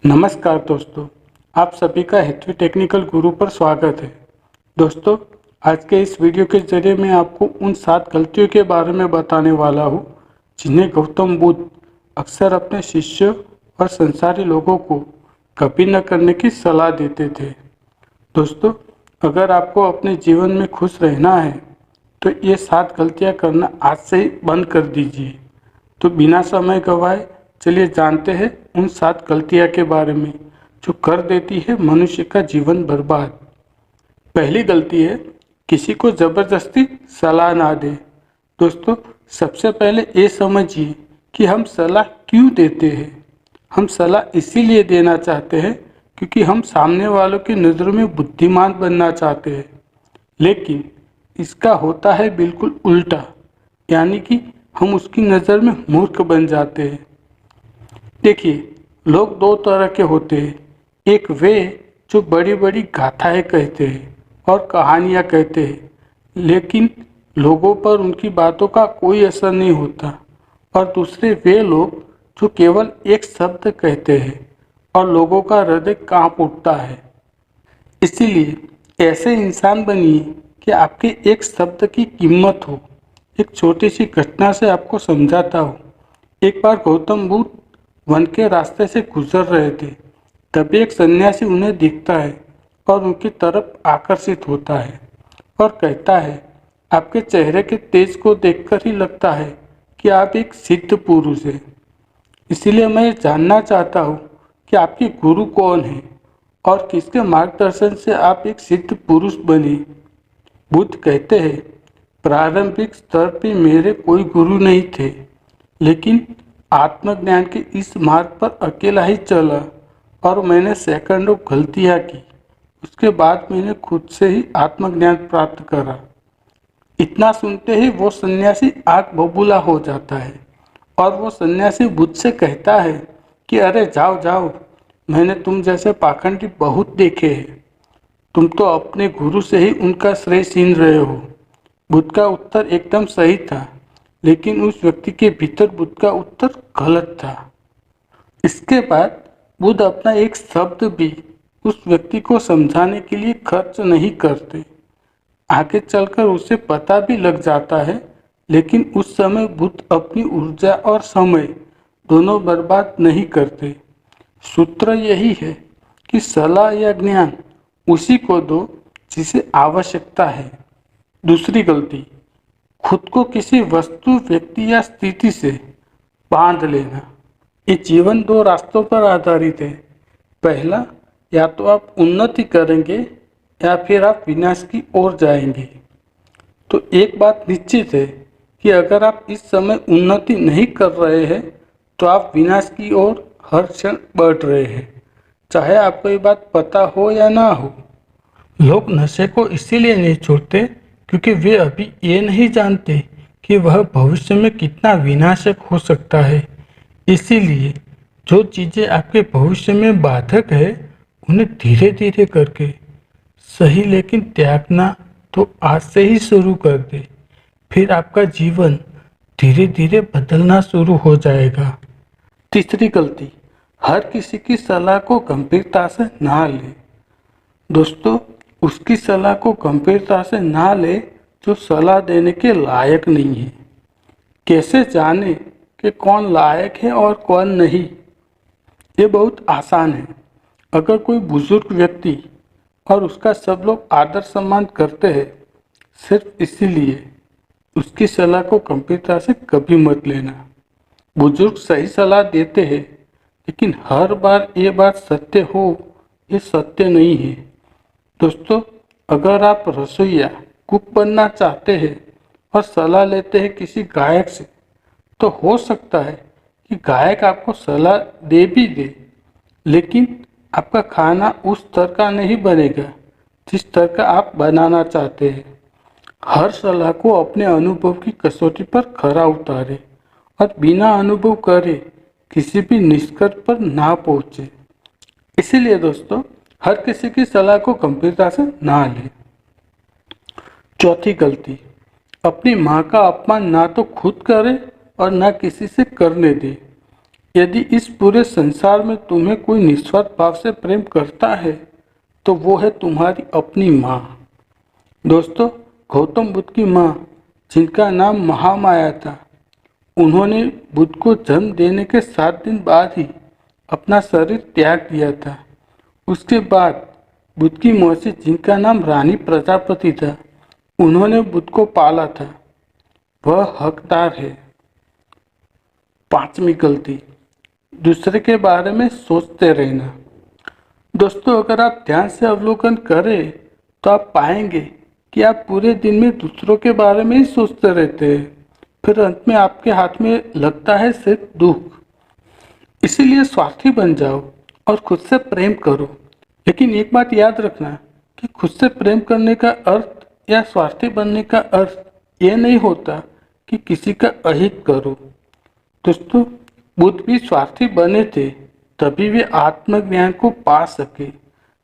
नमस्कार दोस्तों, आप सभी का हेतवी टेक्निकल गुरु पर स्वागत है। दोस्तों, आज के इस वीडियो के जरिए मैं आपको उन 7 गलतियों के बारे में बताने वाला हूँ जिन्हें गौतम बुद्ध अक्सर अपने शिष्यों और संसारी लोगों को कभी न करने की सलाह देते थे। दोस्तों, अगर आपको अपने जीवन में खुश रहना है तो ये 7 गलतियाँ करना आज से ही बंद कर दीजिए। तो बिना समय गंवाए चलिए जानते हैं उन 7 गलतियां के बारे में जो कर देती है मनुष्य का जीवन बर्बाद। पहली गलती है किसी को जबरदस्ती सलाह ना दे। दोस्तों, सबसे पहले ये समझिए कि हम सलाह क्यों देते हैं। हम सलाह इसीलिए देना चाहते हैं क्योंकि हम सामने वालों की नज़रों में बुद्धिमान बनना चाहते हैं, लेकिन इसका होता है बिल्कुल उल्टा, यानी कि हम उसकी नज़र में मूर्ख बन जाते हैं। देखिए, लोग 2 तरह के होते हैं। एक वे जो बड़ी बड़ी गाथाएं कहते हैं और कहानियां कहते हैं, लेकिन लोगों पर उनकी बातों का कोई असर नहीं होता। और दूसरे वे लोग जो केवल एक शब्द कहते हैं और लोगों का हृदय कांप उठता है। इसीलिए ऐसे इंसान बनिए कि आपके एक शब्द की कीमत हो। एक छोटी सी घटना से आपको समझाता हूँ। एक बार गौतम बुद्ध वन के रास्ते से गुजर रहे थे। तभी एक सन्यासी उन्हें दिखता है और उनकी तरफ आकर्षित होता है और कहता है, आपके चेहरे के तेज को देखकर ही लगता है कि आप एक सिद्ध पुरुष हैं। इसलिए मैं जानना चाहता हूँ कि आपके गुरु कौन है और किसके मार्गदर्शन से आप एक सिद्ध पुरुष बने। बुद्ध कहते हैं, प्रारंभिक स्तर पे मेरे कोई गुरु नहीं थे, लेकिन आत्मज्ञान के इस मार्ग पर अकेला ही चला और मैंने सैकड़ों गलतियाँ की। उसके बाद मैंने खुद से ही आत्मज्ञान प्राप्त करा। इतना सुनते ही वो सन्यासी आग बबूला हो जाता है और वो सन्यासी बुद्ध से कहता है कि अरे जाओ जाओ, मैंने तुम जैसे पाखंडी बहुत देखे हैं। तुम तो अपने गुरु से ही उनका श्रेय छीन रहे हो। बुद्ध का उत्तर एकदम सही था, लेकिन उस व्यक्ति के भीतर बुद्ध का उत्तर गलत था। इसके बाद बुद्ध अपना एक शब्द भी उस व्यक्ति को समझाने के लिए खर्च नहीं करते। आगे चलकर उसे पता भी लग जाता है, लेकिन उस समय बुद्ध अपनी ऊर्जा और समय दोनों बर्बाद नहीं करते। सूत्र यही है कि सलाह या ज्ञान उसी को दो जिसे आवश्यकता है। दूसरी गलती, खुद को किसी वस्तु, व्यक्ति या स्थिति से बांध लेना। ये जीवन 2 रास्तों पर आधारित है। पहला, या तो आप उन्नति करेंगे या फिर आप विनाश की ओर जाएंगे। तो एक बात निश्चित है कि अगर आप इस समय उन्नति नहीं कर रहे हैं तो आप विनाश की ओर हर क्षण बढ़ रहे हैं, चाहे आपको ये बात पता हो या ना हो। लोग नशे को इसीलिए नहीं छोड़ते क्योंकि वे अभी ये नहीं जानते कि वह भविष्य में कितना विनाशक हो सकता है। इसीलिए जो चीज़ें आपके भविष्य में बाधक है उन्हें धीरे धीरे करके सही, लेकिन त्यागना तो आज से ही शुरू कर दे। फिर आपका जीवन धीरे धीरे बदलना शुरू हो जाएगा। तीसरी गलती, हर किसी की सलाह को गंभीरता से ना ले। दोस्तों, उसकी सलाह को गंभीरता से ना ले जो सलाह देने के लायक नहीं है। कैसे जाने कि कौन लायक है और कौन नहीं? ये बहुत आसान है। अगर कोई बुजुर्ग व्यक्ति और उसका सब लोग आदर सम्मान करते हैं, सिर्फ इसीलिए उसकी सलाह को गंभीरता से कभी मत लेना। बुजुर्ग सही सलाह देते हैं, लेकिन हर बार ये बात सत्य हो, ये सत्य नहीं है। दोस्तों, अगर आप रसोइया, कुक बनना चाहते हैं और सलाह लेते हैं किसी गायक से, तो हो सकता है कि गायक आपको सलाह दे भी दे, लेकिन आपका खाना उस स्तर का नहीं बनेगा जिस स्तर का आप बनाना चाहते हैं। हर सलाह को अपने अनुभव की कसौटी पर खरा उतारे और बिना अनुभव करे किसी भी निष्कर्ष पर ना पहुंचे। इसीलिए दोस्तों, हर किसी की सलाह को गंभीरता से ना लें। चौथी गलती, अपनी माँ का अपमान ना तो खुद करे और ना किसी से करने दे। यदि इस पूरे संसार में तुम्हें कोई निस्वार्थ भाव से प्रेम करता है तो वो है तुम्हारी अपनी माँ। दोस्तों, गौतम बुद्ध की माँ, जिनका नाम महामाया था, उन्होंने बुद्ध को जन्म देने के 7 दिन बाद ही अपना शरीर त्याग दिया था। उसके बाद बुद्ध की मौसी, जिनका नाम रानी प्रजापति था, उन्होंने बुद्ध को पाला था। वह हकदार है। 5वीं गलती, दूसरे के बारे में सोचते रहना। दोस्तों, अगर आप ध्यान से अवलोकन करें तो आप पाएंगे कि आप पूरे दिन में दूसरों के बारे में ही सोचते रहते हैं। फिर अंत में आपके हाथ में लगता है सिर्फ दुख। इसीलिए स्वार्थी बन जाओ और खुद से प्रेम करो। लेकिन एक बात याद रखना कि खुद से प्रेम करने का अर्थ या स्वार्थी बनने का अर्थ ये नहीं होता कि किसी का अहित करो। दोस्तों, बुद्ध भी स्वार्थी बने थे, तभी वे आत्मज्ञान को पा सके।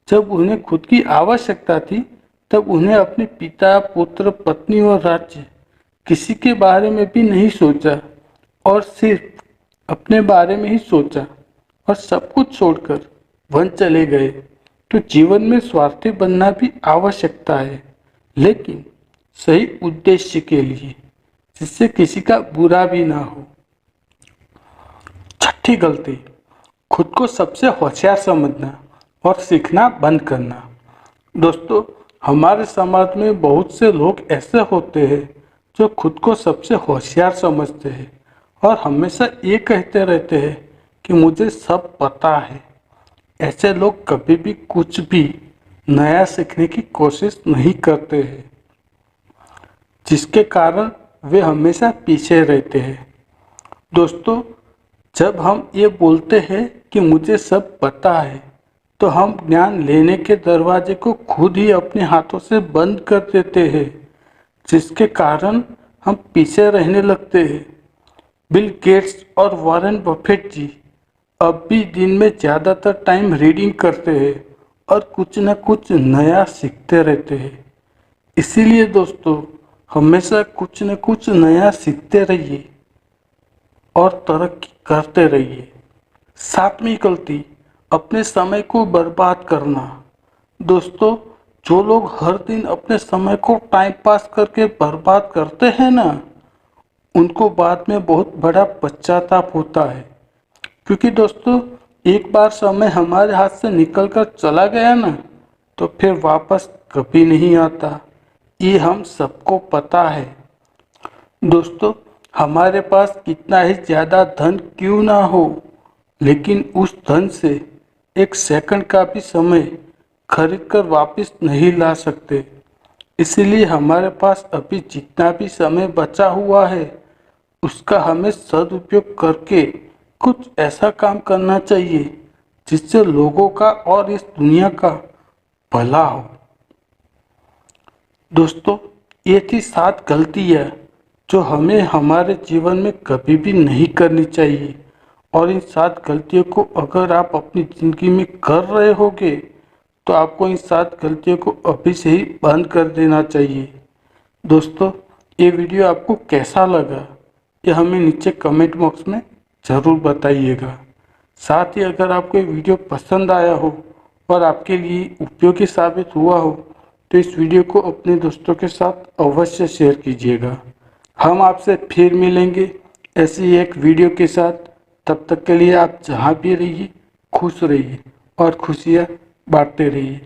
जब उन्हें खुद की आवश्यकता थी तब उन्हें अपने पिता, पुत्र, पत्नी और राज्य, किसी के बारे में भी नहीं सोचा और सिर्फ अपने बारे में ही सोचा और सब कुछ छोड़कर वन चले गए। तो जीवन में स्वार्थी बनना भी आवश्यकता है, लेकिन सही उद्देश्य के लिए, जिससे किसी का बुरा भी ना हो। 6ठी गलती, खुद को सबसे होशियार समझना और सीखना बंद करना। दोस्तों, हमारे समाज में बहुत से लोग ऐसे होते हैं जो खुद को सबसे होशियार समझते हैं और हमेशा ये कहते रहते हैं कि मुझे सब पता है। ऐसे लोग कभी भी कुछ भी नया सीखने की कोशिश नहीं करते हैं, जिसके कारण वे हमेशा पीछे रहते हैं। दोस्तों, जब हम ये बोलते हैं कि मुझे सब पता है, तो हम ज्ञान लेने के दरवाजे को खुद ही अपने हाथों से बंद कर देते हैं, जिसके कारण हम पीछे रहने लगते हैं। बिल गेट्स और वॉरेन बफेट जी अब भी दिन में ज़्यादातर टाइम रीडिंग करते हैं और कुछ न कुछ नया सीखते रहते हैं। इसीलिए दोस्तों, हमेशा कुछ न कुछ नया सीखते रहिए और तरक्की करते रहिए। 7वीं गलती, अपने समय को बर्बाद करना। दोस्तों, जो लोग हर दिन अपने समय को टाइम पास करके बर्बाद करते हैं ना, उनको बाद में बहुत बड़ा पश्चाताप होता है। क्योंकि दोस्तों, एक बार समय हमारे हाथ से निकल कर चला गया ना, तो फिर वापस कभी नहीं आता। ये हम सबको पता है। दोस्तों, हमारे पास कितना ही ज़्यादा धन क्यों ना हो, लेकिन उस धन से एक सेकंड का भी समय खरीद कर वापस नहीं ला सकते। इसलिए हमारे पास अभी जितना भी समय बचा हुआ है, उसका हमें सदुपयोग करके कुछ ऐसा काम करना चाहिए जिससे लोगों का और इस दुनिया का भला हो। दोस्तों, ये थी 7 गलतियाँ जो हमें हमारे जीवन में कभी भी नहीं करनी चाहिए। और इन 7 गलतियों को अगर आप अपनी ज़िंदगी में कर रहे होगे तो आपको इन 7 गलतियों को अभी से ही बंद कर देना चाहिए। दोस्तों, ये वीडियो आपको कैसा लगा ये हमें नीचे कमेंट बॉक्स में ज़रूर बताइएगा। साथ ही अगर आपको ये वीडियो पसंद आया हो और आपके लिए उपयोगी साबित हुआ हो तो इस वीडियो को अपने दोस्तों के साथ अवश्य शेयर कीजिएगा। हम आपसे फिर मिलेंगे ऐसी एक वीडियो के साथ। तब तक के लिए आप जहाँ भी रहिए खुश रहिए और खुशियाँ बांटते रहिए।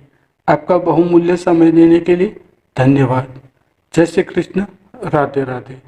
आपका बहुमूल्य समय देने के लिए धन्यवाद। जय श्री कृष्ण। राधे राधे।